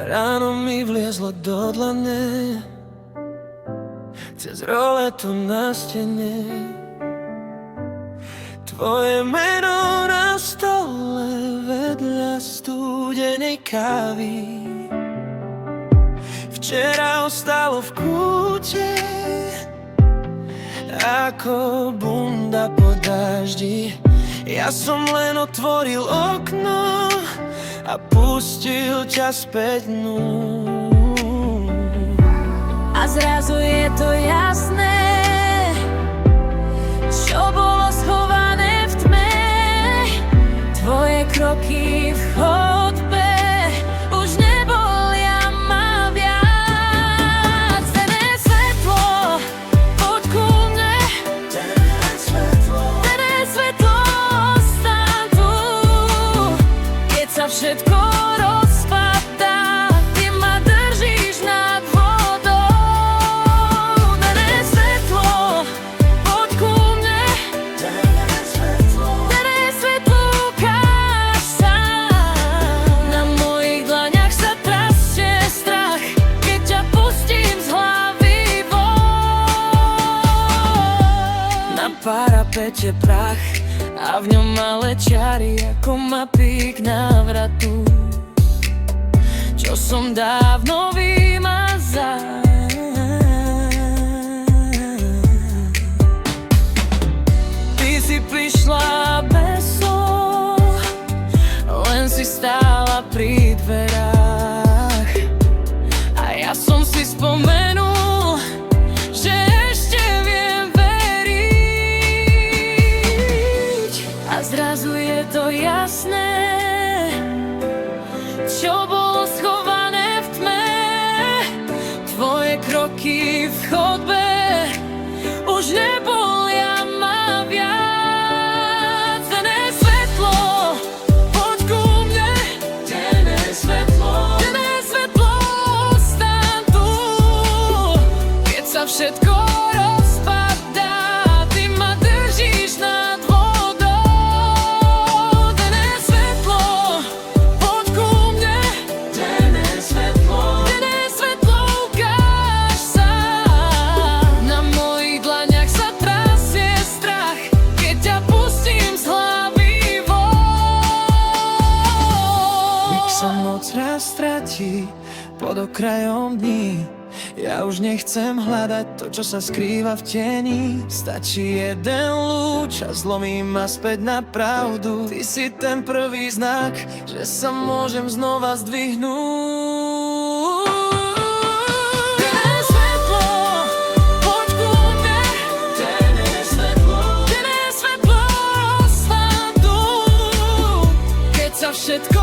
Ráno mi vliezlo do dlane cez roletu na stene tvoje meno na stole vedľa studenej kávy. Včera ostalo v kúte ako bunda po daždi. Ja som len otvoril okno a pustil ťa späť dnu. A zrazu je to jasné, čo bolo schované v tme. Tvoje kroky v chodbe už nebolia ma viac. Tené svetlo, poď ku mne. Tené svetlo, ostaň tu. Keď sa všetko rozpadá, ty ma držíš nad vodou. Tené svetlo, poď ku mne. Tené svetlo, ukáž sa. Na mojich dlaňach sa trasie strach, keď ťa pustím z hlavy von. Na parapete prach a v ňom malé čiary ako mapy k návratu, čo som dávno vymazal. Ty si prišla bez slov, len si stála pri dverách a ja som si spomenul, že ešte viem veriť. A zrazu je to jasné, čo bolo schované v tme. Tvoje kroky v chodbe už nebolia ma viac. Tené svetlo, poď ku mne. Tené svetlo, ostaň tu. Keď sa všetko rozpadá, ty ma držíš nad vodou. Tené svetlo, poď ku mne. Tené svetlo, ukáž sa. Na mojich dlaňach sa trasie strach, keď ťa pustím z hlavy von. Nech sa noc raz stratí pod okrajom dní. Ja už nechcem hľadať to, čo sa skrýva v tieni. Stačí jeden lúč a zlomí ma späť na pravdu. Ty si ten prvý znak, že sa môžem znova zdvihnúť. Tené svetlo, poď ku mne. Tené svetlo, ostaň tu. Keď sa všetko